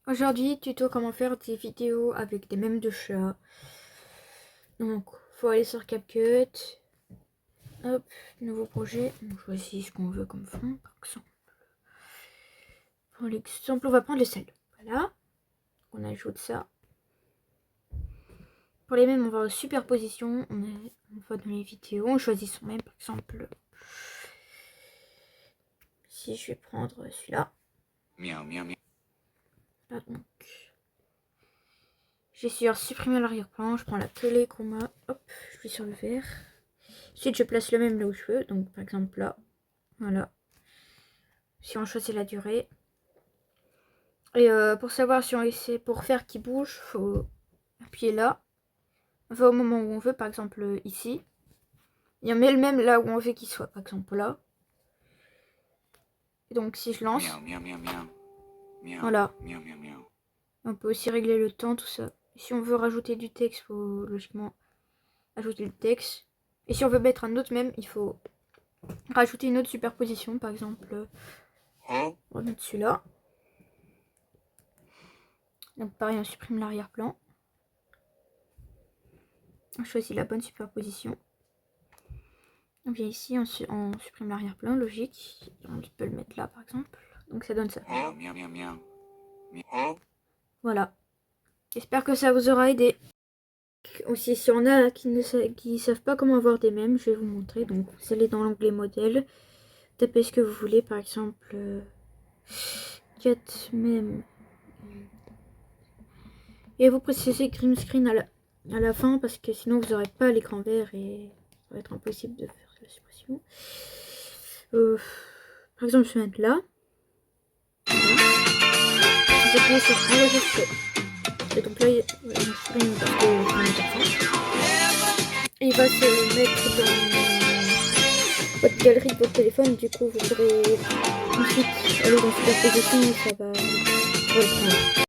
Aujourd'hui, tuto comment faire des vidéos avec des mèmes de chat. Donc, faut aller sur CapCut. Hop, nouveau projet. On choisit ce qu'on veut comme fond, par exemple. Pour l'exemple, on va prendre le sel. Voilà. On ajoute ça. Pour les mèmes, on va aux superpositions. On va dans les vidéos. On choisit son mème, par exemple. Si je vais prendre celui-là. Miaou, miaou, miaou. Là, donc. J'ai sur supprimer l'arrière-plan. Je prends la télé chroma. Hop, je vais sur le vert. Ensuite, je place le même là où je veux. Donc, par exemple, là. Voilà. Si on choisit la durée. Et pour savoir si on essaie, pour faire qu'il bouge, faut appuyer là. On va au moment où on veut, par exemple ici. Et on met le même là où on veut qu'il soit, par exemple là. Et donc si je lance, Miaou, miaou, miaou, miaou. Miaou, voilà. miaou, miaou, miaou. On peut aussi régler le temps, tout ça. Et si on veut rajouter du texte, faut logiquement ajouter le texte. Et si on veut mettre un autre même, il faut rajouter une autre superposition, par exemple. On va mettre celui-là. Donc pareil, on supprime l'arrière-plan. On choisit la bonne superposition. On vient ici, on supprime l'arrière-plan, logique. On peut le mettre là, par exemple. Donc ça donne ça. Miaou, miaou, miaou, miaou. Miaou. Voilà. J'espère que ça vous aura aidé. Aussi, si on a qui ne savent pas comment avoir des mèmes, je vais vous montrer. Donc, vous allez dans l'onglet modèle. Tapez ce que vous voulez, par exemple 4 mèmes. Et vous précisez green screen à la fin parce que sinon vous n'aurez pas l'écran vert et ça va être impossible de faire la suppression. Par exemple, je vais mettre là. Voilà. Vous appuyez sur enregistrer. Et donc là, je supprime parce que je vais mettre ça. Et il va se mettre dans votre galerie de votre téléphone. Du coup, vous pourrez ensuite aller dans superposition et ça va le prendre.